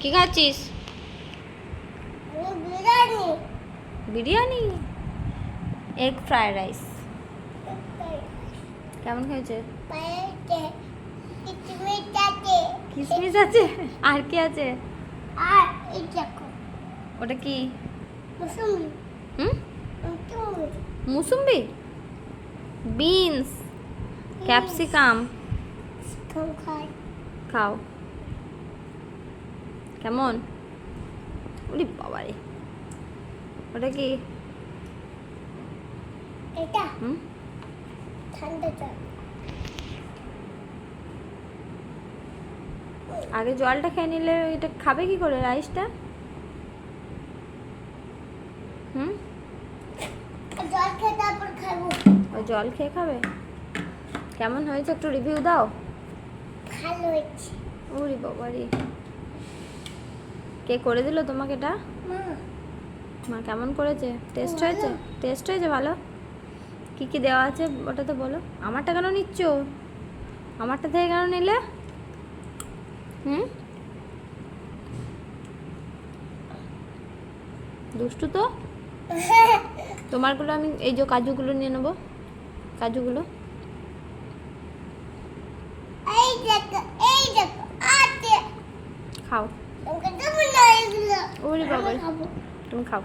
কি খাচ্ছিস? Biryani. Biryani, egg fried rice. কেমন হয়েছে? পায়েতে কিশমিশ আছে। কিশমিশ আছে, আর কি আছে? আর এই দেখো ওটা কি? মুসুম্বি। হুম, মুসুম্বি। Mosambi, beans, capsicum. খাই। খাও। কেমন? ওরে বাবারে, ওটা কি? এটা হুম, ঠান্ডা জল। আগে জলটা খেয়ে নিলে এটা খাবে কি করে রাইসটা? হুম, জল খেয়ে তারপর খাবো। ওই জল খেয়ে খাবে। কেমন হয়েছে একটু রিভিউ দাও। ভালো হয়েছে। ওরে বাবারে, কে করে দিল তোমাকে এটা? মা মা কেমন করেছে? টেস্ট হয়েছে? টেস্ট হয়েছে ভালো? কি কি দেওয়া আছে ওটা তো বলো। আমারটা কেন নিচ্ছ? আমারটা থেকে কেন নিলে? হুম, দুষ্টু তো। তোমারগুলো আমি এই যে কাজুগুলো নিয়ে নেবো, কাজুগুলো। এই দেখো আছে। খাও। তোমাকে দেবো না এগুলো। ওরে বাবা, আমি খাবো। তুমি খাও।